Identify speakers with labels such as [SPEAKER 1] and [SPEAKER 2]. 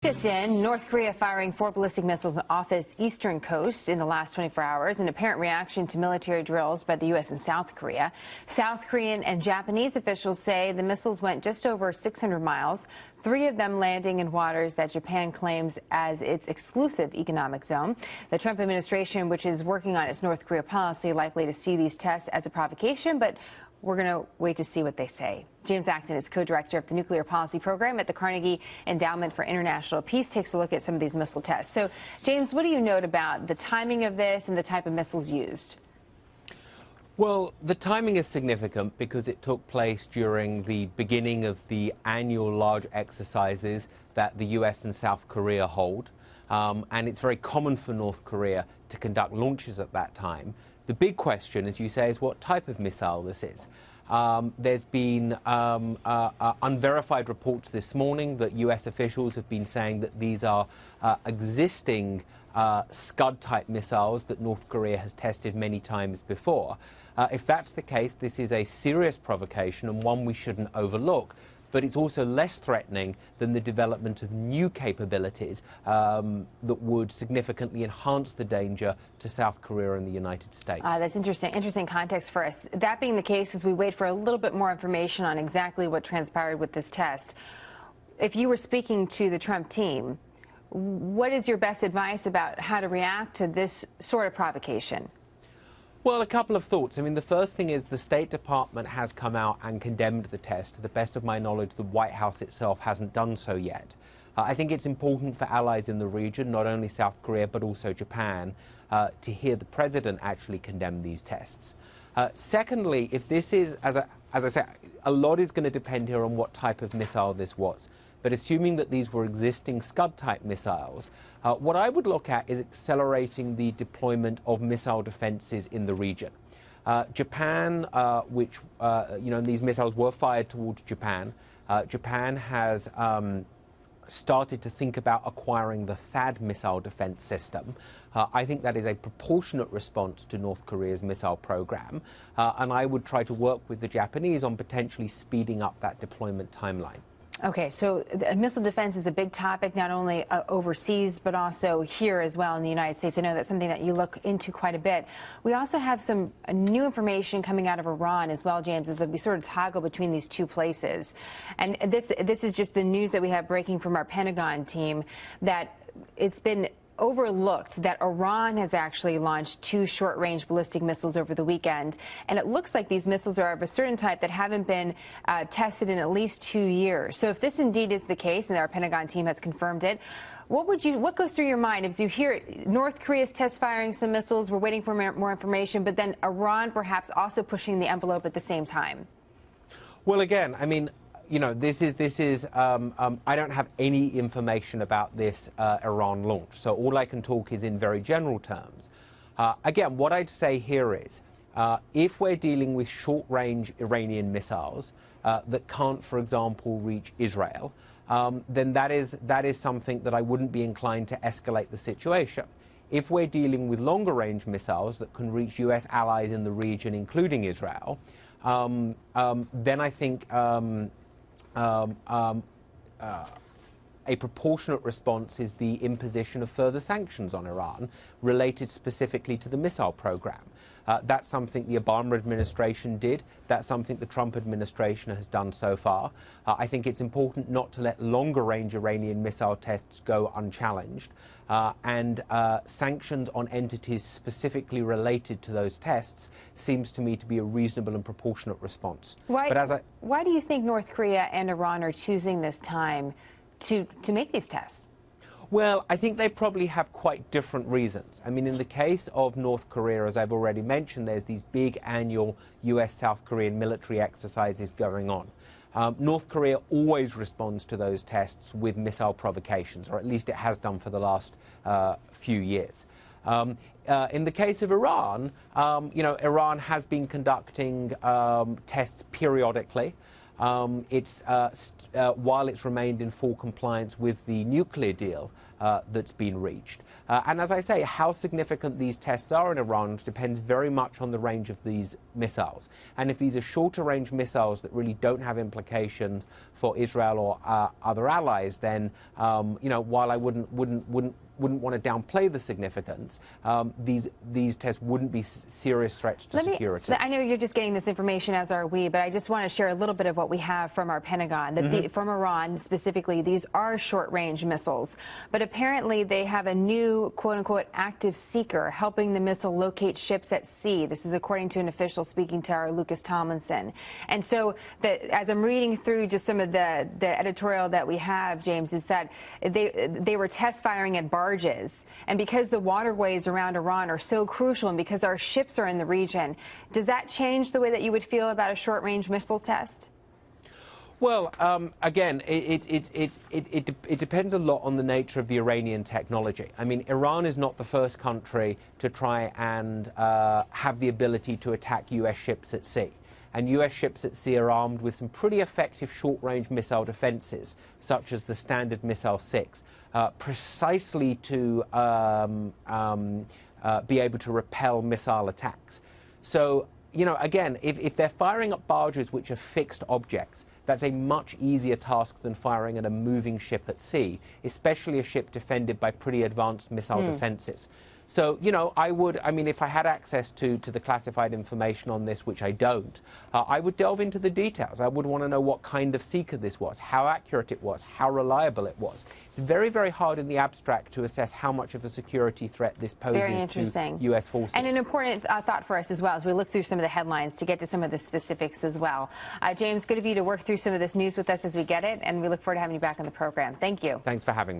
[SPEAKER 1] Just in, North Korea firing 4 ballistic missiles off its eastern coast in the last 24 hours, an apparent reaction to military drills by the U.S. and South Korea. South Korean and Japanese officials say the missiles went just over 600 miles, 3 of them landing in waters that Japan claims as its exclusive economic zone. The Trump administration, which is working on its North Korea policy, likely to see these tests as a provocation, but we're going to wait to see what they say. James Acton is co-director of the Nuclear Policy Program at the Carnegie Endowment for International Peace, takes a look at some of these missile tests. So, James, what do you note about the timing of this and the type of missiles used?
[SPEAKER 2] Well, the timing is significant because it took place during the beginning of the annual large exercises that the U.S. and South Korea hold. And it's very common for North Korea to conduct launches at that time. The big question, as you say, is what type of missile this is. There's been unverified reports this morning that U.S. officials have been saying that these are existing Scud-type missiles that North Korea has tested many times before. If that's the case, this is a serious provocation and one we shouldn't overlook. But it's also less threatening than the development of new capabilities that would significantly enhance the danger to South Korea and the United States.
[SPEAKER 1] That's interesting context for us. That being the case, as we wait for a little bit more information on exactly what transpired with this test, if you were speaking to the Trump team, what is your best advice about how to react to this sort of provocation?
[SPEAKER 2] Well, a couple of thoughts. I mean, the first thing is the State Department has come out and condemned the test. To the best of my knowledge, the White House itself hasn't done so yet. I think it's important for allies in the region, not only South Korea but also Japan, to hear the President actually condemn these tests. Secondly, if this is, as I say, a lot is going to depend here on what type of missile this was. But assuming that these were existing Scud-type missiles, what I would look at is accelerating the deployment of missile defenses in the region. Japan, which, these missiles were fired towards Japan. Japan has started to think about acquiring the THAAD missile defense system. I think that is a proportionate response to North Korea's missile program, and I would try to work with the Japanese on potentially speeding up that deployment timeline.
[SPEAKER 1] Okay, so missile defense is a big topic, not only overseas, but also here as well in the United States. I know that's something that you look into quite a bit. We also have some new information coming out of Iran as well, James, as we sort of toggle between these two places. And this is just the news that we have breaking from our Pentagon team, that it's been overlooked that Iran has actually launched 2 short-range ballistic missiles over the weekend, and it looks like these missiles are of a certain type that haven't been tested in at least 2 years. So if this indeed is the case, and our Pentagon team has confirmed it, what goes through your mind if you hear North Korea's test firing some missiles, we're waiting for more information, but then Iran perhaps also pushing the envelope at the same time?
[SPEAKER 2] Well, again, I mean, I don't have any information about this Iran launch, so all I can talk is in very general terms. Again, what I'd say here is, if we're dealing with short-range Iranian missiles that can't, for example, reach Israel, then that is something that I wouldn't be inclined to escalate the situation. If we're dealing with longer-range missiles that can reach U.S. allies in the region, including Israel, then I think a proportionate response is the imposition of further sanctions on Iran related specifically to the missile program. That's something the Obama administration did. That's something the Trump administration has done so far. I think it's important not to let longer-range Iranian missile tests go unchallenged. And sanctions on entities specifically related to those tests seems to me to be a reasonable and proportionate response.
[SPEAKER 1] Why do you think North Korea and Iran are choosing this time to make these tests?
[SPEAKER 2] Well, I think they probably have quite different reasons. I mean, in the case of North Korea, as I've already mentioned, there's these big annual US-South Korean military exercises going on. North Korea always responds to those tests with missile provocations, or at least it has done for the last few years. In the case of Iran, Iran has been conducting tests periodically. while it's remained in full compliance with the nuclear deal that's been reached. And as I say, how significant these tests are in Iran depends very much on the range of these missiles. And if these are shorter range missiles that really don't have implications for Israel or other allies, then while I wouldn't want to downplay the significance, these tests wouldn't be serious threats to security.
[SPEAKER 1] I know you're just getting this information, as are we, but I just want to share a little bit of what we have from our Pentagon. That from Iran specifically, these are short-range missiles, but apparently they have a new quote-unquote active seeker helping the missile locate ships at sea. This is according to an official speaking to our Lucas Tomlinson. And so as I'm reading through just some of the editorial that we have, James, is that they were test firing at barges. And because the waterways around Iran are so crucial and because our ships are in the region, does that change the way that you would feel about a short-range missile test?
[SPEAKER 2] Well, again, it depends a lot on the nature of the Iranian technology. I mean, Iran is not the first country to try and have the ability to attack U.S. ships at sea. And U.S. ships at sea are armed with some pretty effective short-range missile defenses, such as the Standard Missile-6, precisely to be able to repel missile attacks. So, again, if they're firing up barges which are fixed objects, that's a much easier task than firing at a moving ship at sea, especially a ship defended by pretty advanced missile defenses. So, if I had access to the classified information on this, which I don't, I would delve into the details. I would want to know what kind of seeker this was, how accurate it was, how reliable it was. It's very, very hard in the abstract to assess how much of a security threat this poses to U.S. forces.
[SPEAKER 1] And an important thought for us as well as we look through some of the headlines to get to some of the specifics as well. James, good of you to work through some of this news with us as we get it, and we look forward to having you back on the program. Thank you.
[SPEAKER 2] Thanks for having me.